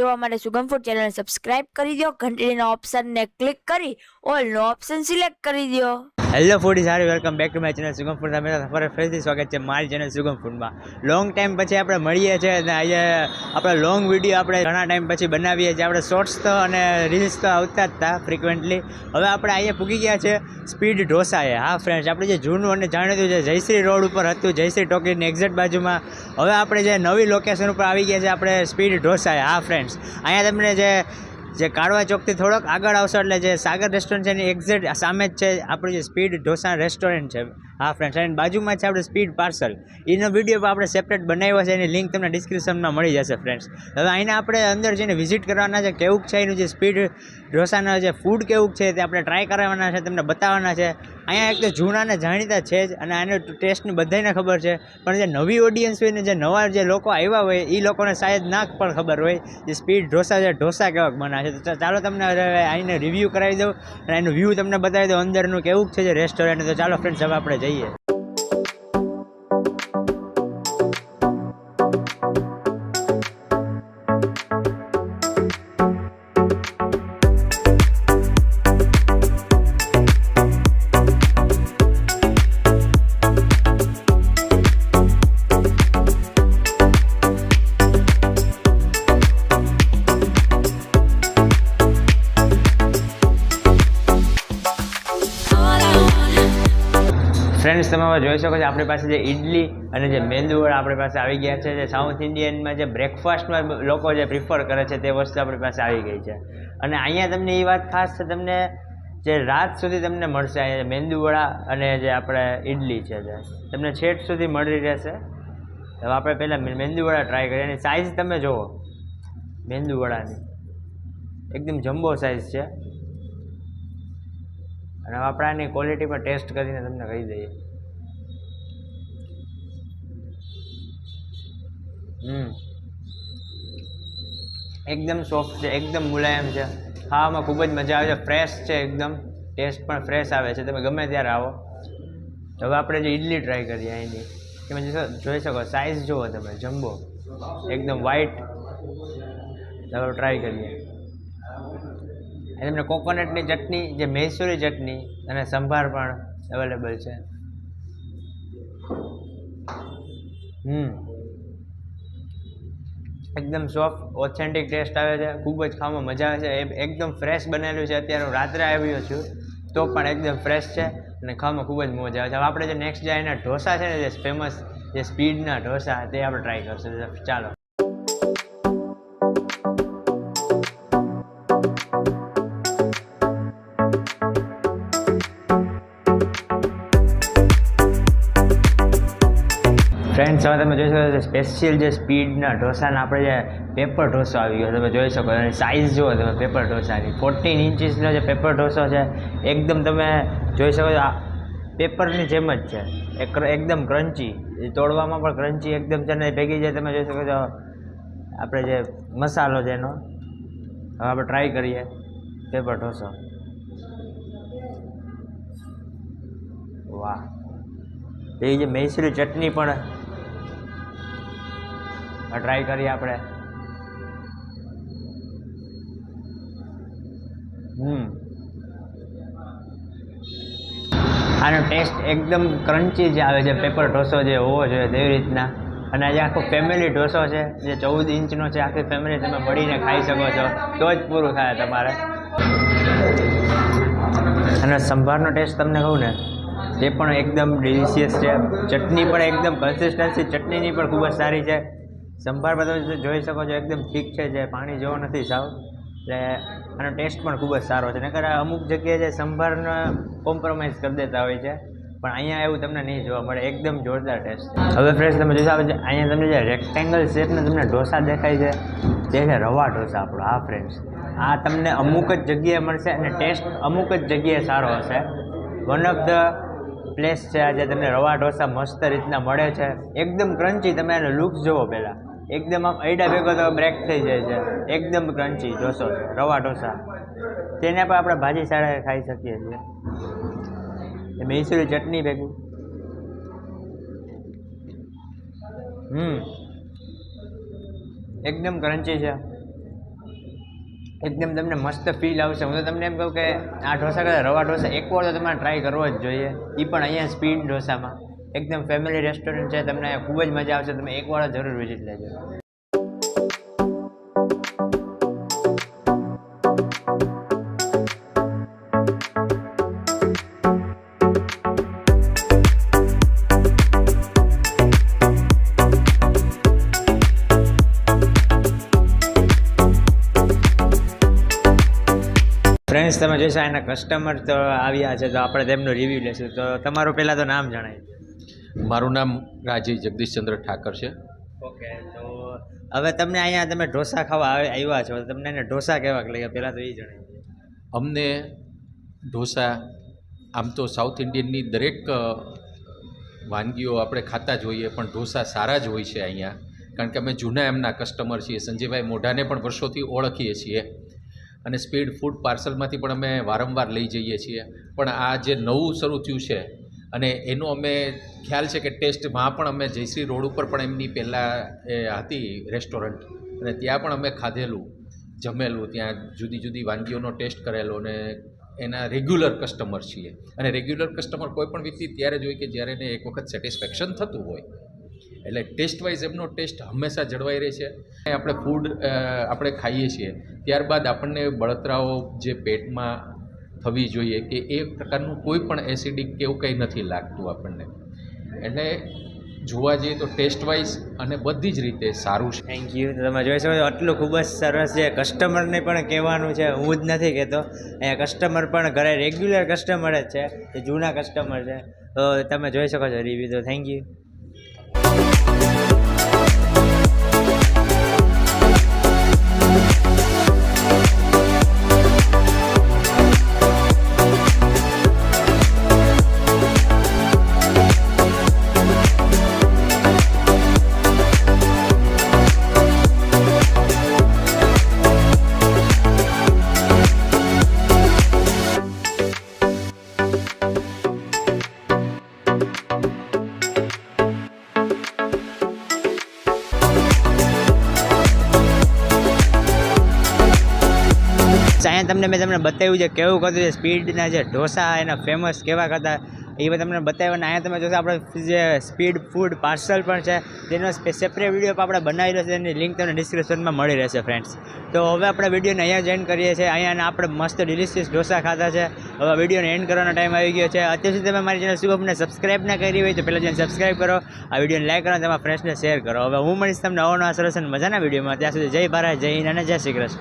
જોવા માટે સુગમ ફૂડ ચેનલ સબસ્ક્રાઇબ કરી દો, ઘંટડીના ઓપ્શનને ક્લિક કરી ઓલનો ઓપ્શન સિલેક્ટ કરી દો। હેલો ફૂડી સારી welcome back to my channel સુગમ ફૂડ। તમે ફરી ફરીથી સ્વાગત છે મારી ચેનલ સુગમ ફૂડમાં। લોંગ ટાઈમ પછી આપણે મળીએ છીએ અને આજે આપણે લોંગ વિડીયો આપણે ઘણા ટાઈમ પછી બનાવીએ છીએ। આપણે શોર્ટ્સ તો અને રીલ્સ તો આવતા જ હતા ફ્રિકવન્ટલી। હવે આપણે અહીંયા પૂગી ગયા છે સ્પીડ ઢોસાએ। હા ફ્રેન્ડ્સ, આપણે જે જૂનું અને જાણીતું છે જયશ્રી રોડ ઉપર હતું, જયશ્રી ટોકીઝની એક્ઝેક્ટ બાજુમાં હવે આપણે જે નવી લોકેશન ઉપર આવી ગયા છે આપણે સ્પીડ ઢોસાએ। હા ફ્રેન્ડ્સ, અહીંયા તમને જે કાળવા ચોકથી થોડોક આગળ આવશો એટલે જે સાગર રેસ્ટોરન્ટ છે એની એક્ઝેક્ટ સામે જ છે આપણું જે સ્પીડ ઢોસા રેસ્ટોરન્ટ છે। હા ફ્રેન્ડ્સ, અને બાજુમાં છે આપણે સ્પીડ પાર્સલ, એનો વિડીયો પણ આપણે સેપરેટ બનાવ્યો છે, એની લિંક તમને ડિસ્ક્રિપ્શનમાં મળી જશે ફ્રેન્ડ્સ। હવે અહીંને આપણે અંદર જઈને વિઝિટ કરવાના છે, કેવું છે એનું જે સ્પીડ ઢોસાના જે ફૂડ કેવું છે તે આપણે ટ્રાય કરવાના છે, તમને બતાવવાના છે। અહીંયા એક તો જૂના ને જાણીતા છે જ અને આનો ટેસ્ટની બધાને ખબર છે, પણ જે નવી ઓડિયન્સ હોય ને જે નવા જે લોકો આવ્યા હોય એ લોકોને શાયદ ના પણ ખબર હોય જે સ્પીડ ઢોસા છે ઢોસા કેવાક બના છે। તો ચાલો તમને આને રિવ્યૂ કરાવી દઉં અને એનું વ્યૂ તમને બતાવી દઉં અંદરનું કેવું છે જે રેસ્ટોરન્ટ। તો ચાલો ફ્રેન્ડ્સ, હવે આપણે જઈએ। ફ્રેન્ડ્સ, તમે હવે જોઈ શકો છો આપણી પાસે જે ઇડલી અને જે મેંદુવડા આપણી પાસે આવી ગયા છે। જે સાઉથ ઇન્ડિયનમાં જે બ્રેકફાસ્ટમાં લોકો જે પ્રિફર કરે છે તે વસ્તુ આપણી પાસે આવી ગઈ છે। અને અહીંયા તમને એ વાત ખાસ છે, તમને જે રાત સુધી તમને મળશે અહીંયા મેંદુવડા અને જે આપણે ઇડલી છે જે તમને છેટ સુધી મળી રહેશે। હવે આપણે પહેલાં મેંદુવડા ટ્રાય કરીએ। એની સાઇઝ તમે જુઓ મેંદુવડાની, એકદમ જમ્બો સાઇઝ છે। અને હવે આપણે આની ક્વોલિટી પર ટેસ્ટ કરીને તમને કહી દઈએ। એકદમ સોફ્ટ છે, એકદમ મુલાયમ છે, ખાવામાં ખૂબ જ મજા આવે છે, ફ્રેશ છે, એકદમ ટેસ્ટ પણ ફ્રેશ આવે છે, તમે ગમે ત્યારે આવો। હવે આપણે જે ઇડલી ટ્રાય કરીએ અહીંની, તમે જોઈ શકો સાઇઝ જુઓ તમે, જમ્બો એકદમ વ્હાઈટ। હવે ટ્રાય કરીએ। તમને કોકોનટની ચટણી, જે મૈસૂરી ચટણી અને સંભાર પણ અવેલેબલ છે। એકદમ સોફ્ટ ઓથેન્ટિક ટેસ્ટ આવે છે, ખૂબ જ ખાવામાં મજા આવે છે, એકદમ ફ્રેશ બનેલું છે। અત્યારે હું રાત્રે આવ્યો છું તો પણ એકદમ ફ્રેશ છે અને ખાવામાં ખૂબ જ મજા આવે છે। હવે આપણે જે નેક્સ્ટ જે એના ઢોસા છે ને જે ફેમસ જે સ્પીડના ઢોસા તે આપણે ટ્રાય કરશું। ચાલો। ફ્રેન્ડ્સ, હવે તમે જોઈ શકો છો સ્પેશિયલ જે સ્પીડના ઢોસાના આપણે જે પેપર ઢોસો આવી ગયો, તમે જોઈ શકો અને સાઇઝ જુઓ તમે પેપર ઢોસાની, 14 ઇંચીસનો જે પેપર ઢોસો છે એકદમ તમે જોઈ શકો છો આ પેપરની જેમ જ છે, એકદમ ક્રન્ચી, તોડવામાં પણ ક્રન્ચી એકદમ છે ને ભેગી જે તમે જોઈ શકો છો આપણે જે મસાલો છે એનો। હવે આપણે ટ્રાય કરીએ પેપર ઢોસો। વાહ, એ જે મૈસૂરી ચટણી પણ ટ્રાય કરીએ આપણે। આનો ટેસ્ટ એકદમ ક્રન્ચી જે આવે છે, પેપર ઢોસો જે હોવો જોઈએ તેવી રીતના। અને આજે આખો ફેમિલી ઢોસો છે જે 14 ઇંચનો છે, આખી ફેમિલી તમે મળીને ખાઈ શકો છો તો જ પૂરું થાય તમારે। અને સંભારનો ટેસ્ટ તમને કહું ને તે પણ એકદમ ડિલિશિયસ છે, ચટણી પણ એકદમ કન્સિસ્ટન્સી ચટણીની પણ ખૂબ જ સારી છે। સંભાર તમે જોઈ શકો છો એકદમ ઠીક છે, જે પાણી જેવો નથી સાવ, એટલે આનો ટેસ્ટ પણ ખૂબ જ સારો છે। નકર અમુક જગ્યાએ જે સંભારનો કોમ્પ્રોમાઇઝ કરી દેતા હોય છે, પણ અહીંયા એવું તમને નહીં જોવા મળે, એકદમ જોરદાર ટેસ્ટ છે। હવે ફ્રેન્ડ્સ, તમે જોશો અહીંયા તમને જે રેક્ટેંગલ શેપના તમને ઢોસા દેખાય છે તે છે રવા ઢોસા આપણો। હા ફ્રેન્ડ્સ, આ તમને અમુક જ જગ્યાએ મળશે અને ટેસ્ટ અમુક જ જગ્યાએ સારો હશે। વન ઓફ ધ પ્લેસ છે આજે તમને રવા ઢોસા મસ્ત રીતના મળે છે, એકદમ ક્રન્ચી। તમે એનો લુક્સ જુઓ પહેલાં, એકદમ આમ અયડા ભેગો તો બ્રેક થઈ જાય છે, એકદમ ક્રન્ચી ઢોસો છે રવા ઢોસા। તેને પણ આપણે ભાજી સાથે ખાઈ શકીએ છીએ, મૈસૂરી ચટણી ભેગું। એકદમ ક્રન્ચી છે, એકદમ તમને મસ્ત ફીલ આવશે. હું તો તમને એમ કહું કે આ ઢોસા કરતાં રવા ઢોસા એકવાર તો તમારે ટ્રાય કરવો જ જોઈએ. એ પણ અહીંયા સ્પીડ ઢોસામાં એકદમ ફેમિલી રેસ્ટોરન્ટ છે, તમને ખૂબ જ મજા આવશે. તમે એકવાર જરૂર વિઝિટ લેજો. ફ્રેન્ડ્સ, તમે જોઈશો એના કસ્ટમર તો આવ્યા છે, તો આપણે તેમનું રિવ્યૂ લેશું. તો તમારું પહેલાં તો નામ જણાય. મારું નામ રાજીવ જગદીશચંદ્ર ઠાકર છે. ઓકે, તો હવે તમને અહીંયા તમે ઢોસા ખાવા આવ્યા છો, તો તમને એને ઢોસા કેવા લાગ્યા પહેલાં તો એ જણાવી. અમને ઢોસા આમ તો સાઉથ ઇન્ડિયનની દરેક વાનગીઓ આપણે ખાતા જ હોઈએ, પણ ઢોસા સારા જ હોય છે અહીંયા, કારણ કે અમે જૂના એમના કસ્ટમર છીએ. સંજયભાઈ મોઢાને પણ વર્ષોથી ઓળખીએ છીએ અને સ્પીડ ફૂડ પાર્સલમાંથી પણ અમે વારંવાર લઈ જઈએ છીએ. પણ આ જે નવું શરૂ થયું છે અને એનો અમે ખ્યાલ છે કે ટેસ્ટમાં પણ અમે જયશ્રી રોડ ઉપર પણ એમની પહેલાં એ હતી રેસ્ટોરન્ટ, અને ત્યાં પણ અમે ખાધેલું જમેલું, ત્યાં જુદી જુદી વાનગીઓનો ટેસ્ટ કરેલો, અને એના રેગ્યુલર કસ્ટમર છીએ. અને રેગ્યુલર કસ્ટમર કોઈ પણ વ્યક્તિ ત્યારે જ હોય કે જ્યારે એને એક વખત સેટિસ્ફેક્શન થતું હોય. એટલે ટેસ્ટ વાઇઝ એમનો ટેસ્ટ હંમેશા જળવાઈ રહે છે. આપણે ફૂડ આપણે ખાઈએ છીએ ત્યારબાદ આપણને બળતરાઓ જે પેટમાં થવી જોઈએ કે એ પ્રકારનું કોઈ પણ એસિડિક કે એવું કંઈ નથી લાગતું આપણને. એટલે જોવા જઈએ તો ટેસ્ટ વાઇઝ અને બધી જ રીતે સારું છે. Thank you. તમે જોઈ શકો છો આટલું ખૂબ જ સરસ છે. કસ્ટમરને પણ કહેવાનું છે, હું જ નથી કહેતો, અહીંયા કસ્ટમર પણ ઘરે રેગ્યુલર કસ્ટમર જ છે, જે જૂના કસ્ટમર છે. તો તમે જોઈ શકો છો રિવ્યૂ. તો થેન્ક યુ. અહીંયા તમને મેં તમને બતાવ્યું છે કેવું કરતું છે સ્પીડના જે ઢોસા એના ફેમસ કેવા કરતા એ બધું તમને બતાવ્યું. અને અહીંયા તમે જોશો આપણે જે સ્પીડ ફૂડ પાર્સલ પણ છે, જેનો સેપરેટ વિડીયો પણ આપણે બનાવી રહ્યો છે, એની લિંક તમને ડિસ્ક્રિપ્શનમાં મળી રહેશે ફ્રેન્ડ્સ. તો હવે આપણે વિડીયોને અહીંયા જ એન્ડ કરીએ છીએ. અહીંયા આપણે મસ્ત ડિલિશિયસ ઢોસા ખાધા છે. હવે વિડીયોને એન્ડ કરવાનો ટાઈમ આવી ગયો છે. અત્યાર સુધી તમે મારી ચેનલ શુભમને સબસ્ક્રાઈબ ના કરી હોય તો પહેલાં ચેનલ સબસ્ક્રાઈબ કરો, આ વિડીયોને લાઈક કરો અને તમારા ફ્રેન્ડ્સને શેર કરો. હવે હું મળીશ તમને નવા સરસ અને મજાના વિડીયોમાં. ત્યાં સુધી જય ભારત, જય હિન્દ અને જય શ્રી કૃષ્ણ.